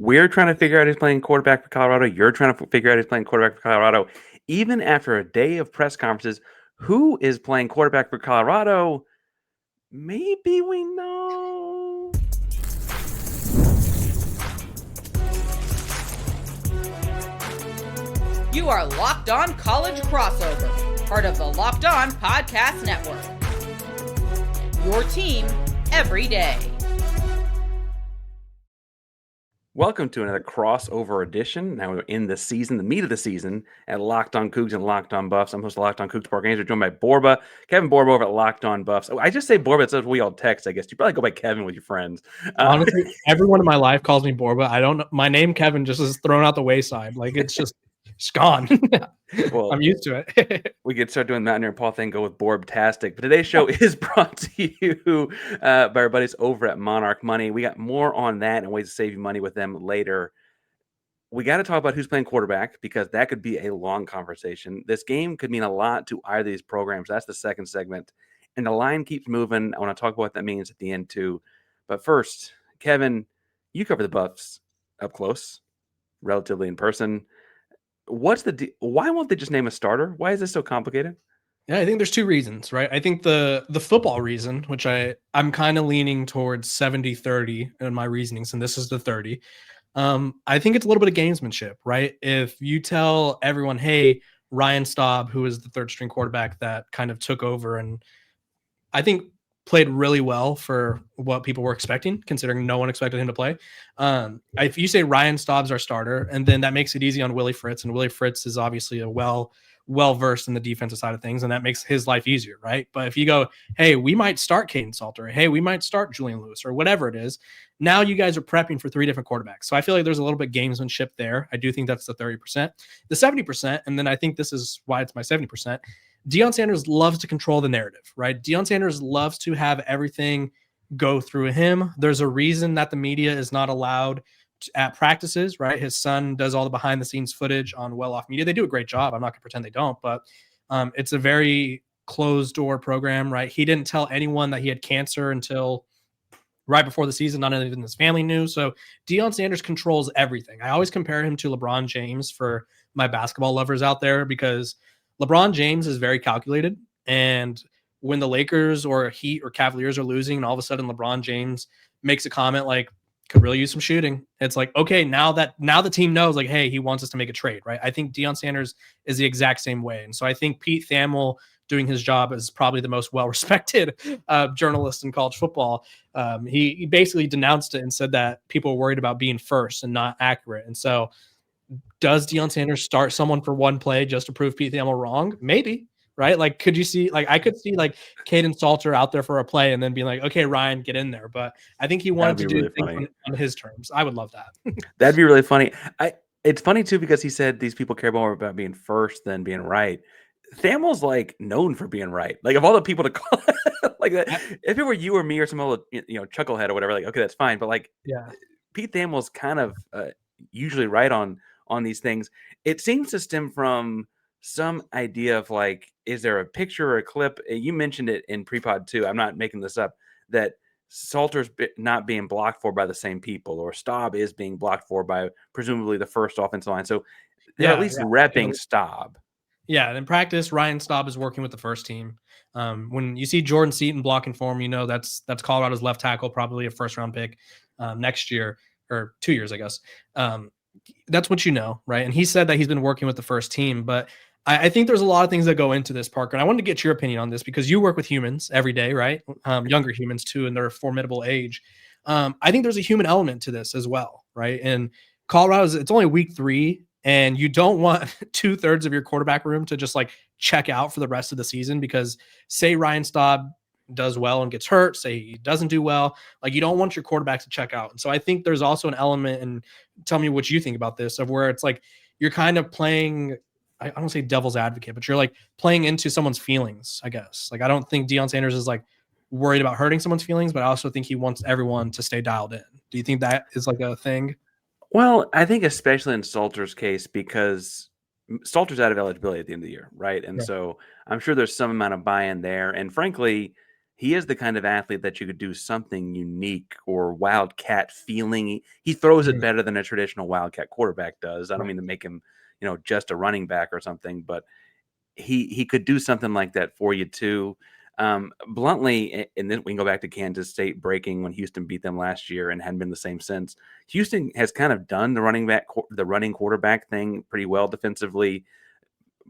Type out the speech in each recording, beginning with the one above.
We're trying to figure out who's playing quarterback for Colorado. You're trying to figure out who's playing quarterback for Colorado. Even after a day of press conferences, who is playing quarterback for Colorado? Maybe we know. You are Locked On College Crossover, part of the Locked On Podcast Network. Your team every day. Welcome to another crossover edition. Now we're in the season, the meat of the season, at Locked On Coogs and Locked On Buffs. I'm host of Locked On Coogs Park Ainsworth, joined by Borba, Kevin Borba over at Locked On Buffs. Oh, I just say Borba, it's as we all text, I guess. You probably go by Kevin with your friends. Honestly, everyone in my life calls me Borba. I don't know. My name, Kevin, just is thrown out the wayside. Like, it's gone. Well, I'm used to it. We could start doing Mountaineer and Paul thing, go with Borb-tastic. But today's show is brought to you by our buddies over at Monarch Money. We got more on that and ways to save you money with them later. We got to talk about who's playing quarterback because that could be a long conversation. This game could mean a lot to either of these programs. That's the second segment. And the line keeps moving. I want to talk about what that means at the end, too. But first, Kevin, you cover the Buffs up close, relatively in person. Why won't they just name a starter? Why is this so complicated? Yeah, I think there's two reasons, right? I think the football reason, which I'm kind of leaning towards 70-30 in my reasonings, and this is the 30. I think it's a little bit of gamesmanship, right? If you tell everyone, hey, Ryan Staub, who is the third string quarterback that kind of took over and I think played really well for what people were expecting, considering no one expected him to play. If you say Ryan Staub's our starter, and then that makes it easy on Willie Fritz, and Willie Fritz is obviously a well-versed in the defensive side of things, and that makes his life easier, right? But if you go, hey, we might start Caden Salter, hey, we might start Julian Lewis, or whatever it is, now you guys are prepping for three different quarterbacks. So I feel like there's a little bit gamesmanship there. I do think that's the 30%. The 70%, and then I think this is why it's my 70%, Deion Sanders loves to control the narrative, right? Deion Sanders loves to have everything go through him. There's a reason that the media is not allowed at practices, right? His son does all the behind the scenes footage on Well Off Media. They do a great job. I'm not going to pretend they don't, but it's a very closed door program, right? He didn't tell anyone that he had cancer until right before the season. None of even his family knew. So Deion Sanders controls everything. I always compare him to LeBron James for my basketball lovers out there, because LeBron James is very calculated. And when the Lakers or Heat or Cavaliers are losing, and all of a sudden LeBron James makes a comment like, could really use some shooting, it's like, okay, now the team knows, like, hey, he wants us to make a trade, right? I think Deion Sanders is the exact same way. And so I think Pete Thamel doing his job is probably the most well-respected journalist in college football. He basically denounced it and said that people are worried about being first and not accurate. And so does Deion Sanders start someone for one play just to prove Pete Thamel wrong? Maybe, right? Like, could you see, like, I could see like Caden Salter out there for a play and then being like, okay, Ryan, get in there. But I think he wanted to do things on his terms. I would love that. That'd be really funny. It's funny too, because he said these people care more about being first than being right. Thamel's like known for being right. Like, of all the people to call like that, if it were you or me or some old, chucklehead or whatever, like, okay, that's fine. But like, yeah, Pete Thamel's kind of usually right on these things. It seems to stem from some idea of like, is there a picture or a clip? You mentioned it in pre-pod too. I'm not making this up, that Salter's not being blocked for by the same people, or Staub is being blocked for by presumably the first offensive line. So they're at least repping Staub. Yeah, in practice, Ryan Staub is working with the first team. When you see Jordan Seaton blocking for him, that's Colorado's left tackle, probably a first-round pick next year, or 2 years, I guess. That's what you know, right? And he said that he's been working with the first team, but I think there's a lot of things that go into this, Parker. And I wanted to get your opinion on this because you work with humans every day, right? Younger humans too, in their formidable age. I think there's a human element to this as well, right? And Colorado, it's only week 3, and you don't want 2/3 of your quarterback room to just like check out for the rest of the season, because say Ryan Staub does well and gets hurt, say he doesn't do well, like, you don't want your quarterback to check out. And so I think there's also an element, and tell me what you think about this, of where it's like you're kind of playing, I don't say devil's advocate, but you're like playing into someone's feelings, I guess. Like, I don't think Deion Sanders is like worried about hurting someone's feelings, but I also think he wants everyone to stay dialed in. Do you think that is like a thing? Well, I think especially in Salter's case, because Salter's out of eligibility at the end of the year, right? And so I'm sure there's some amount of buy-in there. And frankly, he is the kind of athlete that you could do something unique or wildcat feeling. He throws it Mhm. better than a traditional wildcat quarterback does. I don't Right. mean to make him, just a running back or something, but he could do something like that for you too. Bluntly, and then we can go back to Kansas State breaking when Houston beat them last year and hadn't been the same since. Houston has kind of done the running quarterback thing pretty well defensively,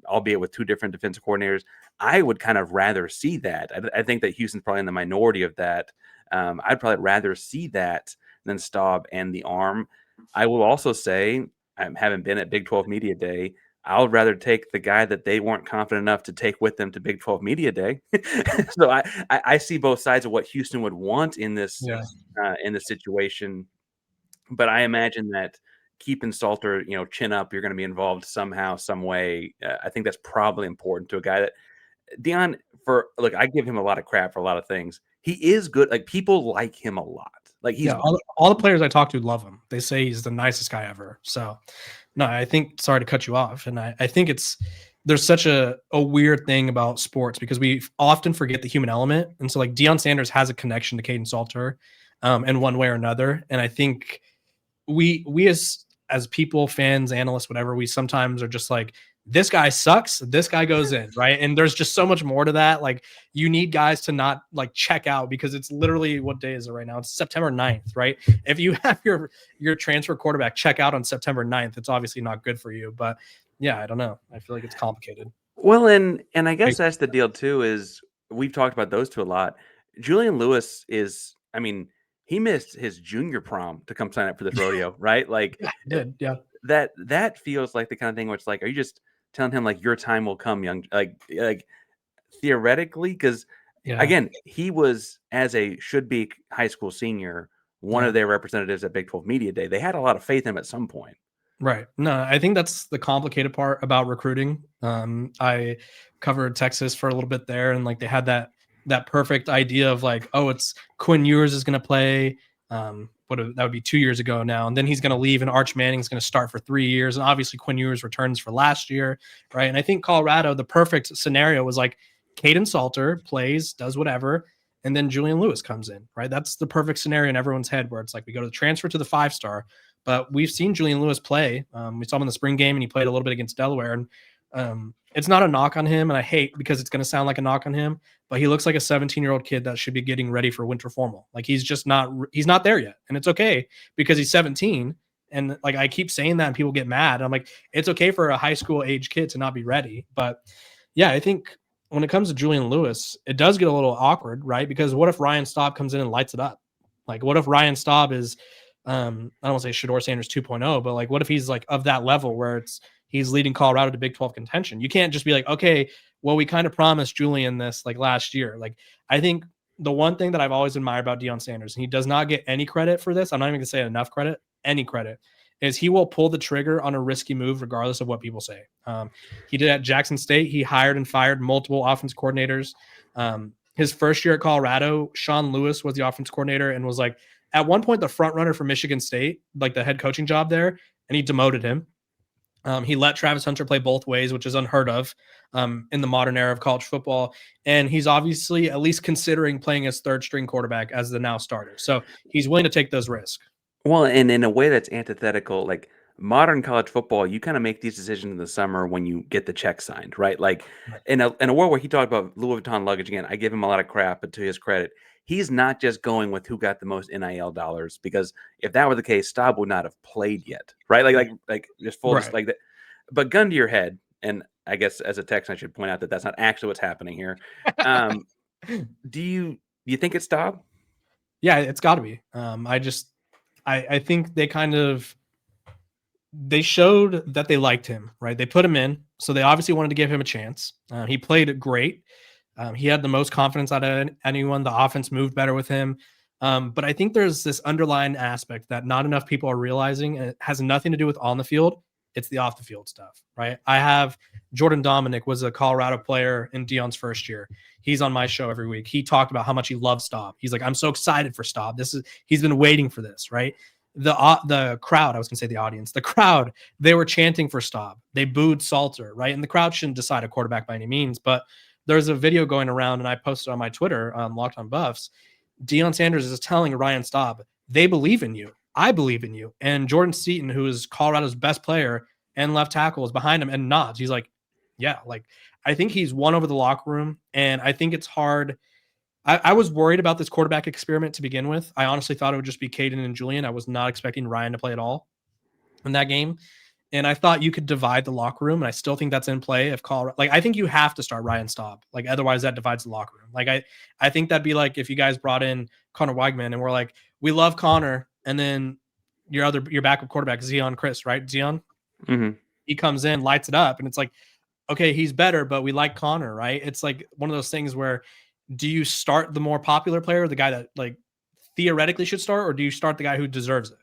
albeit with two different defensive coordinators. I would kind of rather see that. I think that Houston's probably in the minority of that. I'd probably rather see that than Staub and the arm. I will also say, I haven't been at Big 12 Media Day. I would rather take the guy that they weren't confident enough to take with them to Big 12 Media Day. So I see both sides of what Houston would want Yeah. in this situation. But I imagine that keeping Salter, chin up, you're going to be involved somehow, some way. I think that's probably important to a guy that Deion. Look, I give him a lot of crap for a lot of things. He is good. Like, people like him a lot. Like, he's Yeah, all the players I talk to love him. They say he's the nicest guy ever. So, no, I think, sorry to cut you off, and I think there's such a weird thing about sports because we often forget the human element, and so like Deion Sanders has a connection to Caden Salter, in one way or another, and I think we as people, fans, analysts, whatever, we sometimes are just like, this guy sucks, this guy goes in, right? And there's just so much more to that. Like, you need guys to not like check out because it's literally, what day is it right now? It's September 9th, right? If you have your transfer quarterback check out on September 9th, it's obviously not good for you. But yeah, I don't know. I feel like it's complicated. Well, and I guess that's the deal too, is we've talked about those two a lot. Julian Lewis is, I mean, he missed his junior prom to come sign up for this rodeo, right? Like, Yeah, he did. Yeah. that feels like the kind of thing where it's like, are you just telling him like your time will come, young, like theoretically? Because Yeah. again, he was, as a should be high school senior, one of their representatives at Big 12 Media Day. They had a lot of faith in him at some point. Right. No, I think that's the complicated part about recruiting. I covered Texas for a little bit there, and like they had that perfect idea of like, oh, it's Quinn Ewers is going to play. That would be 2 years ago now, and then he's going to leave, and Arch Manning's going to start for 3 years, and obviously Quinn Ewers returns for last year, right? And I think Colorado, the perfect scenario was like Caden Salter plays, does whatever, and then Julian Lewis comes in, right? That's the perfect scenario in everyone's head, where it's like we go to the transfer to the 5-star. But we've seen Julian Lewis play. We saw him in the spring game, and he played a little bit against Delaware. And it's not a knock on him, and I hate because it's going to sound like a knock on him, but he looks like a 17-year-old kid that should be getting ready for winter formal. Like, he's not there yet. And it's okay because he's 17. And like, I keep saying that and people get mad. I'm like, it's okay for a high school age kid to not be ready. But yeah, I think when it comes to Julian Lewis, it does get a little awkward, right? Because what if Ryan Staub comes in and lights it up? Like, what if Ryan Staub is, I don't want to say Shedeur Sanders 2.0, but like, what if he's like of that level where he's leading Colorado to Big 12 contention? You can't just be like, okay, well, we kind of promised Julian this like last year. Like, I think the one thing that I've always admired about Deion Sanders, and he does not get any credit for this, I'm not even going to say enough credit, any credit, is he will pull the trigger on a risky move regardless of what people say. He did at Jackson State. He hired and fired multiple offense coordinators. His first year at Colorado, Sean Lewis was the offense coordinator and was like, at one point, the front runner for Michigan State, like the head coaching job there, and he demoted him. He let Travis Hunter play both ways, which is unheard of in the modern era of college football. And he's obviously at least considering playing as third string quarterback as the now starter. So he's willing to take those risks. Well, and in a way that's antithetical, like modern college football, you kind of make these decisions in the summer when you get the check signed, right? Like in a world where he talked about Louis Vuitton luggage again, I give him a lot of crap, but to his credit, he's not just going with who got the most NIL dollars, because if that were the case, Staub would not have played yet, right? Like just full like that. But gun to your head, and I guess as a Texan, I should point out that that's not actually what's happening here. Do you think it's Staub? Yeah, it's got to be. I think they showed that they liked him, right? They put him in, so they obviously wanted to give him a chance. He played great. He had the most confidence out of anyone. The offense moved better with him. But I think there's this underlying aspect that not enough people are realizing, and it has nothing to do with on the field. It's the off the field stuff, right? I have Jordan Dominic was a Colorado player in Deion's first year. He's on my show every week. He talked about how much he loves Staub. He's like, I'm so excited for Staub. He's been waiting for this, right? The crowd, I was gonna say the audience, the crowd, they were chanting for Staub. They booed Salter, right? And the crowd shouldn't decide a quarterback by any means, but there's a video going around, and I posted on my Twitter, Locked on Buffs. Deion Sanders is telling Ryan Staub, they believe in you. I believe in you. And Jordan Seaton, who is Colorado's best player and left tackle, is behind him and nods. He's like, yeah, like I think he's won over the locker room. And I think it's hard. I was worried about this quarterback experiment to begin with. I honestly thought it would just be Caden and Julian. I was not expecting Ryan to play at all in that game. And I thought you could divide the locker room, and I still think that's in play. If Colorado, like, I think you have to start Ryan Staub, like, otherwise that divides the locker room. Like, I think that'd be like if you guys brought in Connor Weigman and we're like, we love Connor, and then your backup quarterback is Deion Chris, right? Deion, he comes in, lights it up, and it's like, okay, he's better, but we like Connor, right? It's like one of those things where, do you start the more popular player, the guy that like theoretically should start, or do you start the guy who deserves it?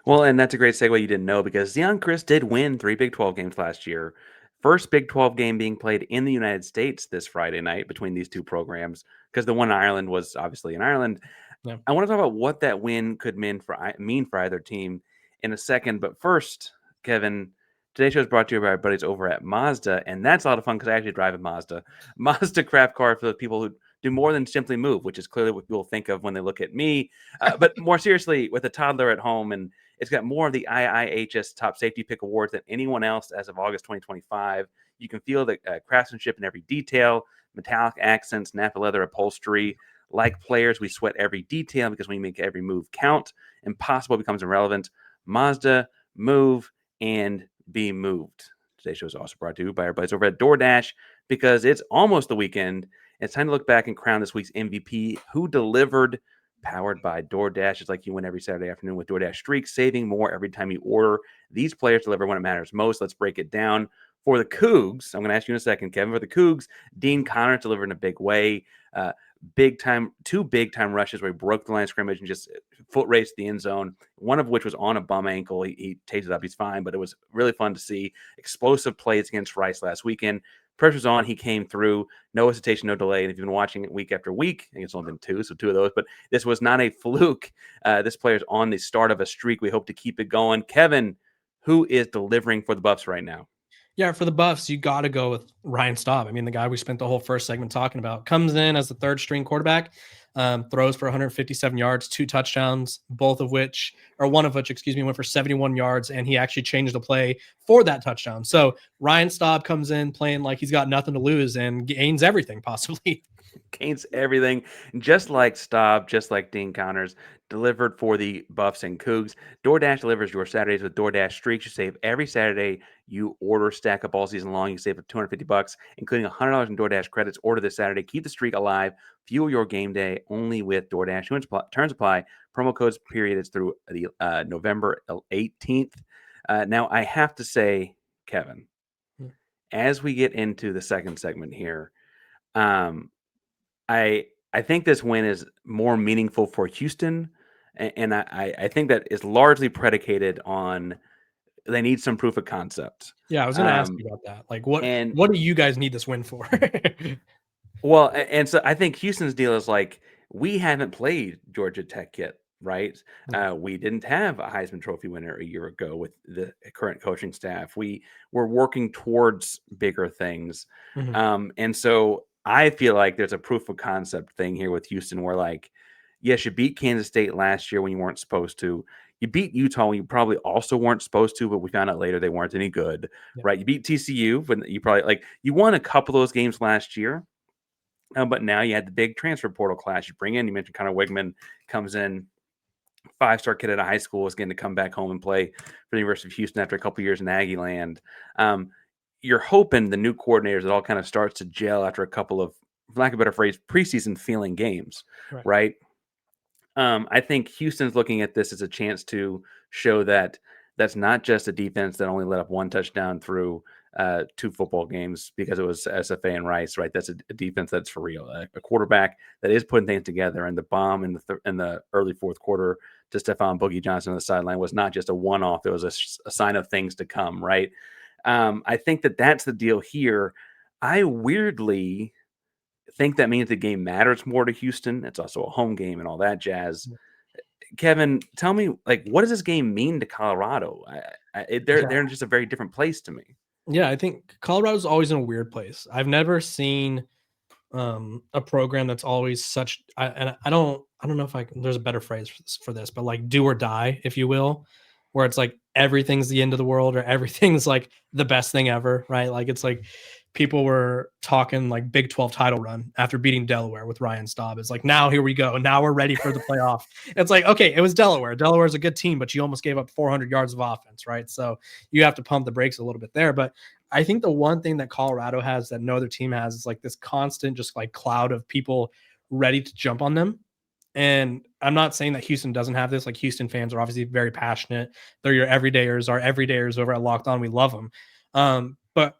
Well, and that's a great segue you didn't know, because Deion Chris did win 3 Big 12 games last year. First Big 12 game being played in the United States this Friday night between these two programs, because the one in Ireland was obviously in Ireland. Yeah. I want to talk about what that win could mean for either team in a second. But first, Kevin, today's show is brought to you by our buddies over at Mazda, and that's a lot of fun because I actually drive a Mazda. Mazda craft car for the people who do more than simply move, which is clearly what people think of when they look at me. But more seriously, with a toddler at home, and it's got more of the IIHS Top Safety Pick awards than anyone else as of August 2025. You can feel the craftsmanship in every detail, metallic accents, Napa leather upholstery. Like players, we sweat every detail because we make every move count. Impossible becomes irrelevant. Mazda, move and be moved. Today's show is also brought to you by our buddies over at DoorDash, because it's almost the weekend. It's time to look back and crown this week's MVP, who delivered, powered by DoorDash. It's like you win every Saturday afternoon with DoorDash Streaks, saving more every time you order. These players deliver when it matters most. Let's break it down. For the Coogs, I'm going to ask you in a second, Kevin. For the Coogs, Dean Connors delivered in a big way. Two big time rushes where he broke the line of scrimmage and just foot raced the end zone, one of which was on a bum ankle. He takes it up. He's fine, but it was really fun to see. Explosive plays against Rice last weekend. Pressure's on. He came through. No hesitation, no delay. And if you've been watching it week after week, I think it's only been 2, so 2 of those. But this was not a fluke. This player's on the start of a streak. We hope to keep it going. Kevin, who is delivering for the Buffs right now? Yeah, for the Buffs, you got to go with Ryan Staub. I mean, the guy we spent the whole first segment talking about comes in as the third string quarterback, throws for 157 yards, 2 touchdowns, one of which, went for 71 yards, and he actually changed the play for that touchdown. So Ryan Staub comes in playing like he's got nothing to lose and gains everything possibly. Gains everything, just like Staub, just like Dean Connors, delivered for the Buffs and Cougs. DoorDash delivers your Saturdays with DoorDash Streaks. You save every Saturday you order, stack up all season long. You save up $250, including $100 in DoorDash credits. Order this Saturday. Keep the streak alive. Fuel your game day only with DoorDash. Terms apply. Promo codes period is through the November 18th. Now, I have to say, Kevin, as we get into the second segment here, I think this win is more meaningful for Houston, and I think that is largely predicated on they need some proof of concept. Yeah, I was going to ask you about that. Like, what do you guys need this win for? Well, and so I think Houston's deal is like, we haven't played Georgia Tech yet, right? We didn't have a Heisman Trophy winner a year ago with the current coaching staff. We're working towards bigger things, and so I feel like there's a proof of concept thing here with Houston where, like, yes, you beat Kansas State last year when you weren't supposed to. You beat Utah when you probably also weren't supposed to, but we found out later they weren't any good, right? You beat TCU, but you probably, you won a couple of those games last year, but now you had the big transfer portal class. You bring in, you mentioned Connor Weigman comes in, 5-star kid out of high school, is getting to come back home and play for the University of Houston after a couple of years in Aggie land. You're hoping the new coordinators, it all kind of starts to gel after a couple of, for lack of a better phrase, preseason feeling games, right? I think Houston's looking at this as a chance to show that that's not just a defense that only let up 1 touchdown through 2 football games because it was SFA and Rice, right? That's a defense that's for real. A quarterback that is putting things together, and the bomb in the early fourth quarter to Stephon Boogie Johnson on the sideline was not just a one-off. It was a sign of things to come, right? I think that's the deal here. I weirdly think that means the game matters more to Houston. It's also a home game and all that jazz. Kevin, tell me, what does this game mean to Colorado? They're in just a very different place to me. Yeah, I think Colorado's always in a weird place. I've never seen a program that's always such and I don't know if there's a better phrase for this, but like do or die, if you will, where it's like everything's the end of the world or everything's like the best thing ever, right? Like it's like people were talking like Big 12 title run after beating Delaware with Ryan Staub. It's like, now here we go. Now we're ready for the playoff. It's like, okay, it was Delaware. Delaware's a good team, but you almost gave up 400 yards of offense, right? So you have to pump the brakes a little bit there. But I think the one thing that Colorado has that no other team has is like this constant, just like cloud of people ready to jump on them. And I'm not saying that Houston doesn't have this. Like Houston fans are obviously very passionate. They're your everydayers. Our everydayers over at Locked On, we love them. But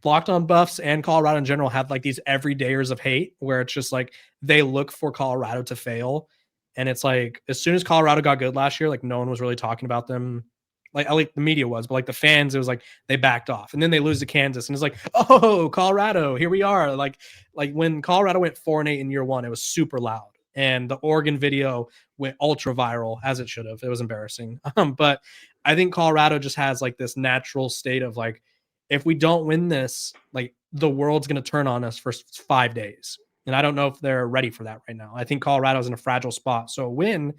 Locked On Buffs and Colorado in general have like these everydayers of hate where it's just like they look for Colorado to fail. And it's like as soon as Colorado got good last year, like no one was really talking about them. Like the media was, but like the fans, it was like they backed off, and then they lose to Kansas, and it's like, oh, Colorado, here we are. Like when Colorado went 4-8 in year one, it was super loud, and the Oregon video went ultra viral as it should have. It was embarrassing, but I think Colorado just has like this natural state of like, if we don't win this, like the world's going to turn on us for 5 days, and I don't know if they're ready for that right now. I think Colorado's in a fragile spot, so a win.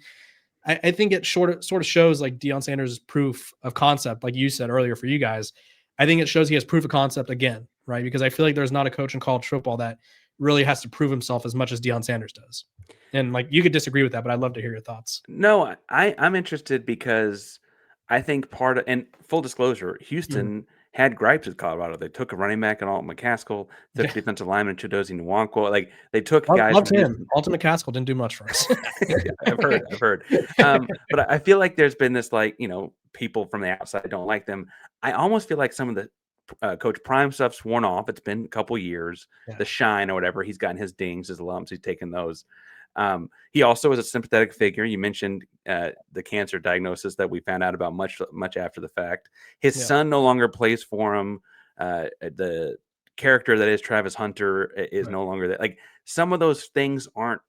I think it sort of shows like Deion Sanders' proof of concept, like you said earlier for you guys. I think it shows he has proof of concept again, right? Because I feel like there's not a coach in college football that really has to prove himself as much as Deion Sanders does. And like you could disagree with that, but I'd love to hear your thoughts. No, I'm interested because I think part of, and full disclosure, Mhm. Houston had gripes with Colorado. They took a running back in Alton McCaskill, took Yeah, a defensive lineman Chidozie Nwankwo. Like they took guys loved from him. Houston. Ultimate Caskell didn't do much for us. Yeah, I've heard. But I feel like there's been this like, people from the outside don't like them. I almost feel like some of the Coach Prime stuff's worn off. It's been a couple years. Yeah, The shine or whatever, he's gotten his dings, his lumps. He's taken those. He also is a sympathetic figure. You mentioned the cancer diagnosis that we found out about much after the fact. His yeah. son no longer plays for him. The character that is Travis Hunter is Right, no longer there. Like some of those things aren't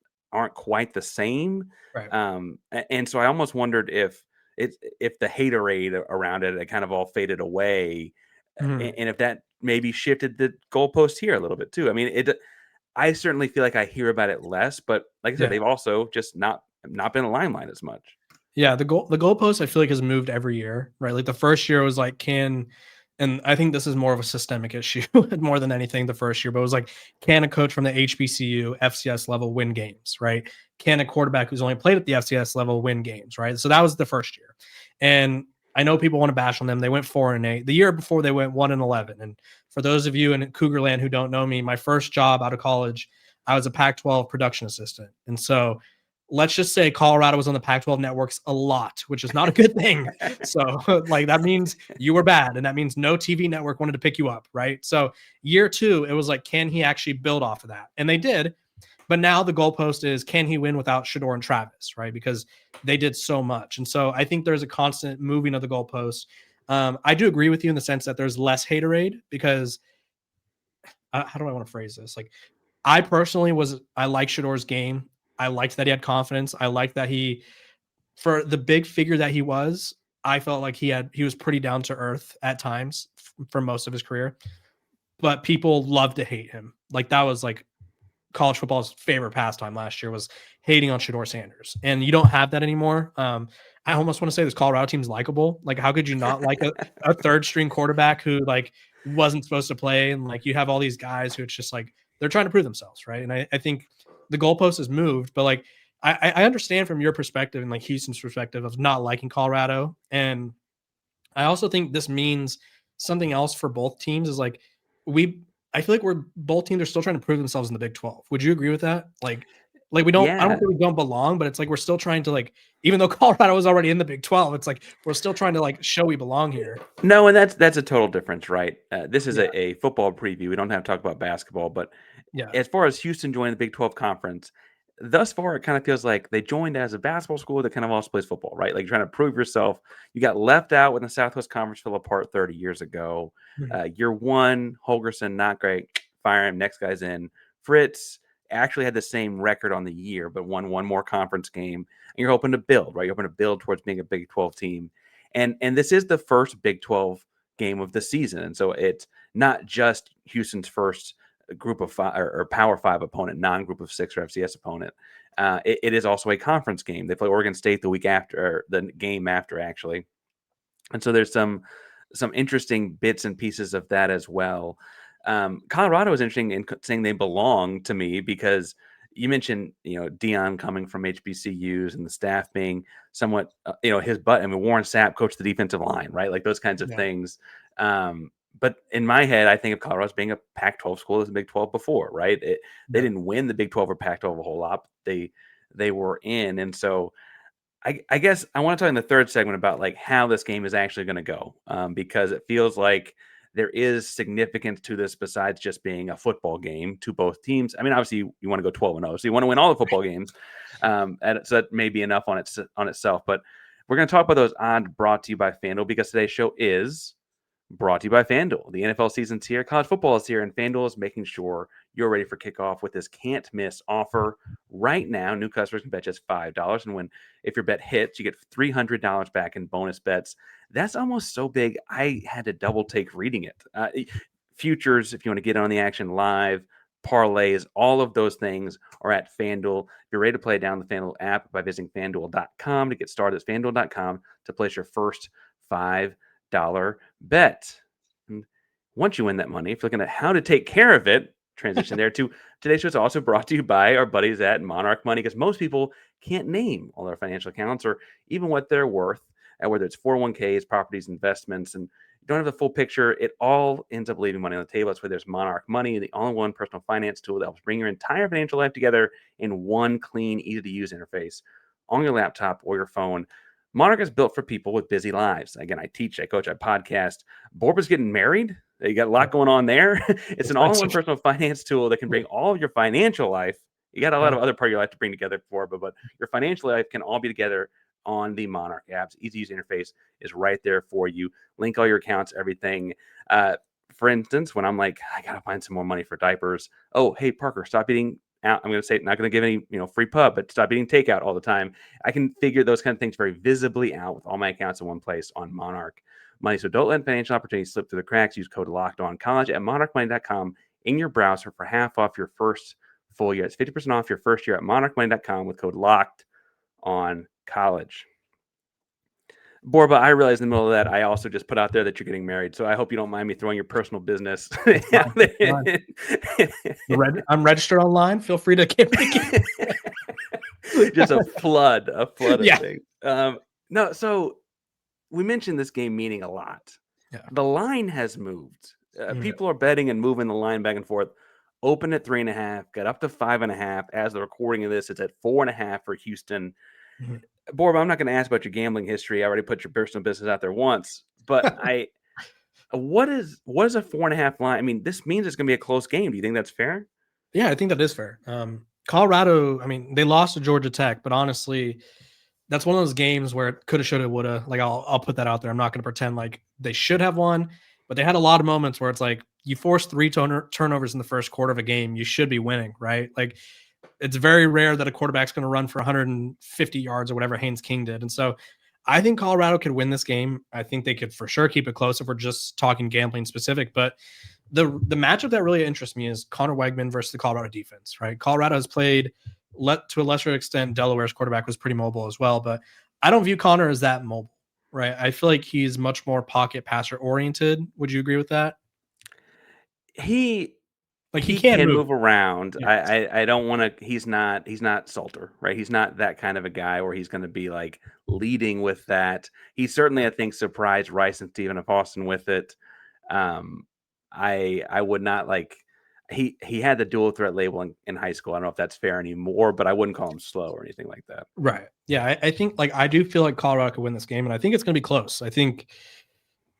quite the same. right. And so I almost wondered if the haterade around it kind of all faded away, Mhm. and if that maybe shifted the goalpost here a little bit too. I mean, I certainly feel like I hear about it less, but like I said, Yeah. they've also just not been a limelight as much. Yeah, the goalpost I feel like has moved every year, right? Like the first year was like and I think this is more of a systemic issue more than anything the first year, but it was like, can a coach from the HBCU FCS level win games, right? Can a quarterback who's only played at the FCS level win games, right? So that was the first year. And I know people want to bash on them. They went 4-8. The year before they went 1-11. And for those of you in Cougar land who don't know me, my first job out of college, I was a Pac-12 production assistant. And so let's just say Colorado was on the Pac-12 networks a lot, which is not a good thing. So like that means you were bad, and that means no TV network wanted to pick you up, right? So year two, it was like, can he actually build off of that? And they did. But now the goalpost is, can he win without Shador and Travis, right? Because they did so much. And so I think there's a constant moving of the goalposts. I do agree with you in the sense that there's less haterade because how do I want to phrase this? Like I personally I like Shador's game. I liked that he had confidence. I liked that for the big figure that he was, I felt like he was pretty down to earth at times for most of his career. But people loved to hate him. Like that was like college football's favorite pastime last year was hating on Shador Sanders. And you don't have that anymore. I almost want to say this Colorado team's likable. Like, how could you not like a third string quarterback who like wasn't supposed to play? And like you have all these guys who it's just like they're trying to prove themselves, right? And I think the goalpost has moved, but like I understand from your perspective and like Houston's perspective of not liking Colorado. And I also think this means something else for both teams is like I feel like we're both teams are still trying to prove themselves in the Big 12. Would you agree with that? Like we don't I don't Yeah. think we don't belong, but it's like we're still trying to like even though Colorado was already in the Big 12, it's like we're still trying to like show we belong here. No, and that's a total difference, right? This is Yeah. a football preview. We don't have to talk about basketball, but Yeah. as far as Houston joining the Big 12 conference, thus far it kind of feels like they joined as a basketball school that kind of also plays football, right? Like you're trying to prove yourself. You got left out when the Southwest Conference fell apart 30 years ago. Mhm. Year one, Holgerson, not great. Fire him. Next guy's in. Fritz actually had the same record on the year, but won one more conference game. And you're hoping to build, right? You're hoping to build towards being a Big 12 team. And this is the first Big 12 game of the season. And so it's not just Houston's first group of five or Power Five opponent, non-group of six or FCS opponent. It is also a conference game. They play Oregon State the week after, or the game after, actually. And so there's some interesting bits and pieces of that as well. Colorado is interesting in saying they belong to me because you mentioned, Deion coming from HBCUs and the staff being somewhat, his butt. I mean, Warren Sapp coached the defensive line, right? Like those kinds of things. But in my head, I think of Colorado as being a Pac-12 school as the Big 12 before, right? They didn't win the Big 12 or Pac-12 a whole lot. But they were in. And so I guess I want to talk in the third segment about like how this game is actually going to go, because it feels like there is significance to this besides just being a football game to both teams. I mean, obviously you want to go 12-0, so you want to win all the football games. So that may be enough on itself. But we're going to talk about those odds brought to you by FanDuel because today's show is brought to you by FanDuel. The NFL season's here, college football is here, and FanDuel is making sure you're ready for kickoff with this can't-miss offer. Right now, new customers can bet just $5, and if your bet hits, you get $300 back in bonus bets. That's almost so big, I had to double take reading it. Futures, if you want to get on the action live, parlays, all of those things are at FanDuel. If you're ready to play, down the FanDuel app by visiting FanDuel.com to get started. It's FanDuel.com to place your first $5 bet. And once you win that money, if you're looking at how to take care of it, transition there to today's show is also brought to you by our buddies at Monarch Money, because most people can't name all their financial accounts or even what they're worth, whether it's 401ks, properties, investments, and you don't have the full picture. It all ends up leaving money on the table. That's why there's Monarch Money, the all-in-one personal finance tool that helps bring your entire financial life together in one clean, easy-to-use interface on your laptop or your phone. Monarch is built for people with busy lives. Again, I teach, I coach, I podcast. Borba's getting married. You got a lot going on there. It's an all-in-one personal finance tool that can bring all of your financial life. You got a lot of other part of your life to bring together for, but your financial life can all be together on the Monarch apps. Easy to use interface is right there for you. Link all your accounts, everything. For instance, when I'm like, I got to find some more money for diapers. Oh, hey, Parker, stop eating out. I'm going to say, not going to give any, free pub, but stop eating takeout all the time. I can figure those kind of things very visibly out with all my accounts in one place on Monarch Money. So don't let financial opportunities slip through the cracks. Use code LOCKEDONCollege at monarchmoney.com in your browser for half off your first full year. It's 50% off your first year at monarchmoney.com with code LOCKEDONCollege. Borba, I realized in the middle of that, I also just put out there that you're getting married. So I hope you don't mind me throwing your personal business out there. I'm registered online. Feel free to give me just a flood of things. No, so we mentioned this game meaning a lot. Yeah. The line has moved. People are betting and moving the line back and forth. Opened at 3.5, got up to 5.5. As the recording of this, it's at 4.5 for Houston. Mm-hmm. Borba, I'm not going to ask about your gambling history. I already put your personal business out there once, but what is a 4.5 line? I mean, this means it's going to be a close game. Do you think that's fair? Yeah, I think that is fair. Colorado, I mean, they lost to Georgia Tech, but honestly, that's one of those games where it coulda, shoulda, woulda. Like I'll put that out there. I'm not going to pretend like they should have won, but they had a lot of moments where it's like you forced 3 turnovers in the first quarter of a game. You should be winning, right? Like it's very rare that a quarterback's going to run for 150 yards or whatever Haynes King did. And so I think Colorado could win this game. I think they could for sure keep it close if we're just talking gambling specific. But the matchup that really interests me is Connor Wegman versus the Colorado defense, right? Colorado has played, to a lesser extent, Delaware's quarterback was pretty mobile as well. But I don't view Connor as that mobile, right? I feel like he's much more pocket passer oriented. Would you agree with that? He can move around. Yeah. I don't want to. He's not Salter, right? He's not that kind of a guy where he's going to be like leading with that. He certainly, I think, surprised Rice and Stephen F. Austin with it. I would not like. He had the dual threat label in high school. I don't know if that's fair anymore, but I wouldn't call him slow or anything like that. Right. Yeah. I think I do feel like Colorado could win this game, and I think it's going to be close.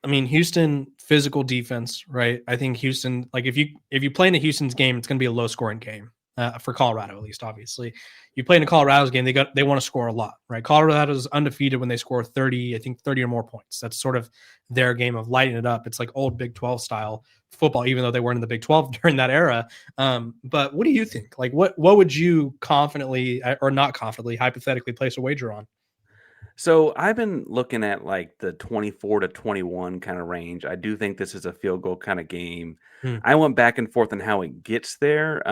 I mean, Houston physical defense, right? I think Houston, like if you play in a Houston's game, it's going to be a low scoring game for Colorado, at least. Obviously, you play in a Colorado's game, they want to score a lot, right? Colorado's undefeated when they score 30 or more points. That's sort of their game of lighting it up. It's like old Big 12 style football, even though they weren't in the Big 12 during that era. But what do you think? Like, what would you confidently or not confidently, hypothetically place a wager on? So I've been looking at like the 24-21 kind of range. I do think this is a field goal kind of game. Hmm. I went back and forth on how it gets there.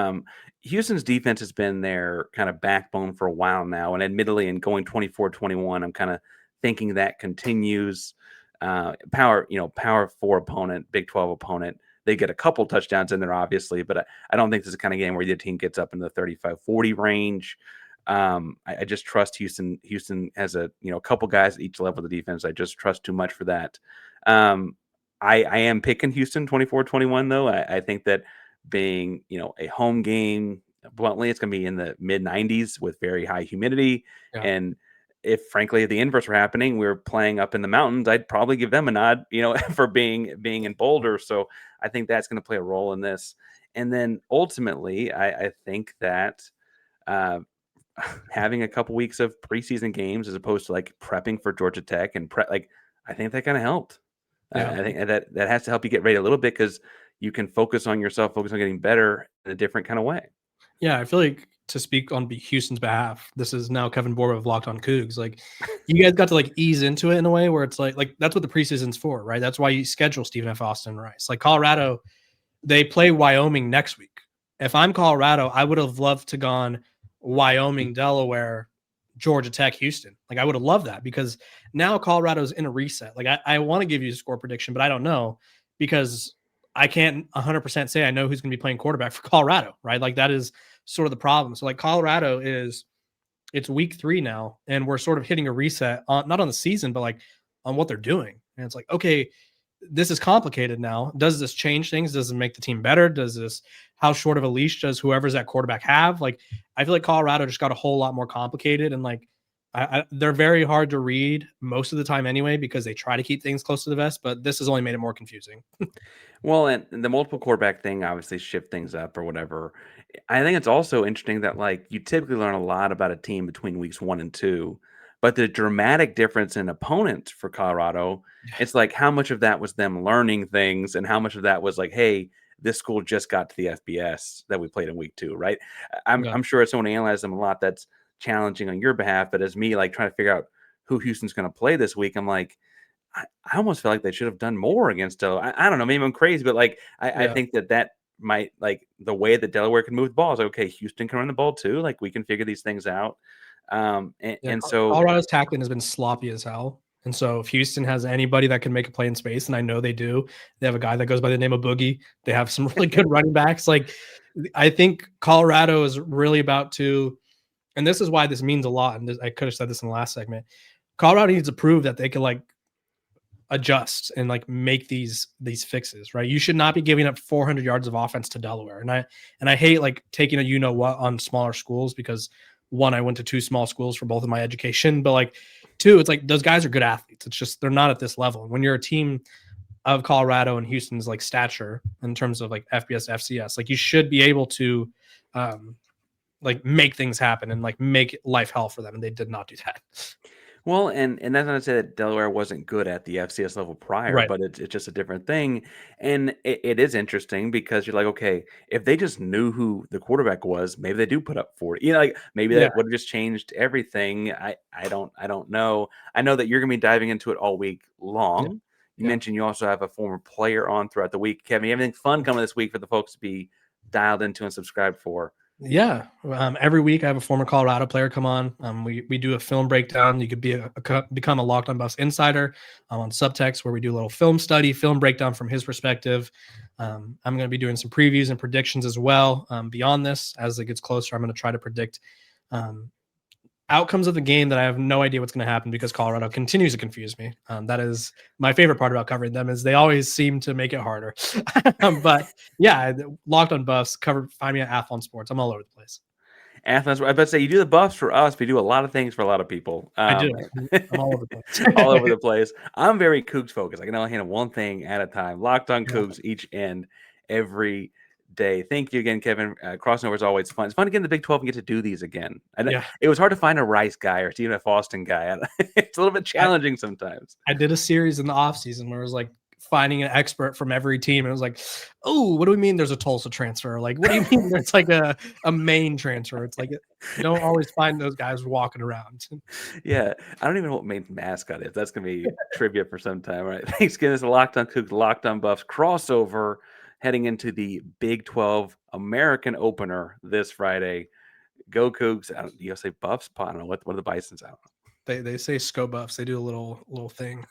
Houston's defense has been their kind of backbone for a while now. And admittedly, in going 24-21, I'm kind of thinking that continues. Power four opponent, Big 12 opponent. They get a couple touchdowns in there, obviously, but I don't think this is the kind of game where the team gets up in the 35-40 range. I just trust Houston. Houston has a couple guys at each level of the defense. I just trust too much for that. I am picking Houston 24-21 though. I think that being a home game, bluntly, it's going to be in the mid 90s with very high humidity. Yeah. And if frankly the inverse were happening, we were playing up in the mountains, I'd probably give them a nod, for being in Boulder. So I think that's going to play a role in this. And then ultimately, I think that having a couple weeks of preseason games as opposed to like prepping for Georgia Tech and I think that kind of helped. Yeah. I think that has to help you get ready a little bit because you can focus on yourself, focus on getting better in a different kind of way. Yeah, I feel like to speak on Houston's behalf, this is now Kevin Borba of Locked on Coogs. Like, you guys got to like ease into it in a way where it's like that's what the preseason's for, right? That's why you schedule Stephen F. Austin Rice. Like Colorado, they play Wyoming next week. If I'm Colorado, I would have loved to gone Wyoming, Delaware, Georgia Tech, Houston. Like I would have loved that because now Colorado's in a reset. Like I want to give you a score prediction, but I don't know because I can't 100% say I know who's going to be playing quarterback for Colorado, right? Like that is sort of the problem. So like Colorado it's week 3 now, and we're sort of hitting a reset on not on the season, but like on what they're doing. And it's like, okay, this is complicated now. Does this change things? Does it make the team better? How short of a leash does whoever's at quarterback have? Like, I feel like Colorado just got a whole lot more complicated, and like, they're very hard to read most of the time anyway, because they try to keep things close to the vest, but this has only made it more confusing. Well, and the multiple quarterback thing obviously shift things up or whatever. I think it's also interesting that like you typically learn a lot about a team between weeks 1 and 2, but the dramatic difference in opponents for Colorado, it's like how much of that was them learning things and how much of that was like, hey, this school just got to the FBS that we played in week 2, right? Yeah. I'm sure as someone analyzes them a lot, that's challenging on your behalf, but as me like trying to figure out who Houston's going to play this week, I'm like, I almost feel like they should have done more against Delaware. I don't know, maybe I'm crazy, but like I think that might like the way that Delaware can move the ball is okay. Houston can run the ball too. Like we can figure these things out. And so Colorado's tackling has been sloppy as hell. And so if Houston has anybody that can make a play in space, and I know they do, they have a guy that goes by the name of Boogie. They have some really good running backs. Like I think Colorado is really about to, and this is why this means a lot. And I could have said this in the last segment. Colorado needs to prove that they can like adjust and like make these fixes, right? You should not be giving up 400 yards of offense to Delaware. And I hate like taking a what on smaller schools because one, I went to 2 small schools for both of my education, but like 2, it's like those guys are good athletes. It's just they're not at this level. And when you're a team of Colorado and Houston's like stature in terms of like FBS, FCS, like you should be able to like make things happen and like make life hell for them. And they did not do that. well, and that's not to say that Delaware wasn't good at the FCS level prior, Right. but it's just a different thing. And it is interesting because you're like, okay, if they just knew who the quarterback was, maybe they do put up 40. Like maybe that would have just changed everything. I don't know. I know that you're gonna be diving into it all week long. You mentioned you also have a former player on throughout the week. Kevin, you have anything fun coming this week for the folks to be dialed into and subscribed for? Yeah. Every week I have a former Colorado player come on. We do a film breakdown. You could become a Locked on Buffs insider on Subtext, where we do a little film study, film breakdown from his perspective. I'm going to be doing some previews and predictions as well. Beyond this, as it gets closer, I'm going to try to predict outcomes of the game that I have no idea what's going to happen because Colorado continues to confuse me. That is my favorite part about covering them is they always seem to make it harder. But yeah, Locked on Buffs, find me at Athlon Sports. I'm all over the place. Athlons, I bet say you do the buffs for us. We do a lot of things for a lot of people. I do. I'm all over the place. All over the place. I'm very Coogs focused. I can only handle one thing at a time. Locked on Coogs each and every day. Thank you again, Kevin. Crossing over is always fun. It's fun to get in the Big 12 and get to do these again. It was hard to find a Rice guy or Stephen F. Austin guy. It's a little bit challenging sometimes. I did a series in the off season where it was like finding an expert from every team. And it was like, oh, what do we mean there's a Tulsa transfer? Like, what do you mean there's like a Maine transfer? It's like, you don't always find those guys walking around. Yeah, I don't even know what Maine's mascot is. That's going to be trivia for some time. All right. Thanks again. This is Locked On Coogs, Locked On Buffs crossover heading into the Big 12 American opener this Friday. Go Coogs. You say Buffs? I don't know. What are the Bisons? I don't know. They say Sco Buffs. They do a little thing.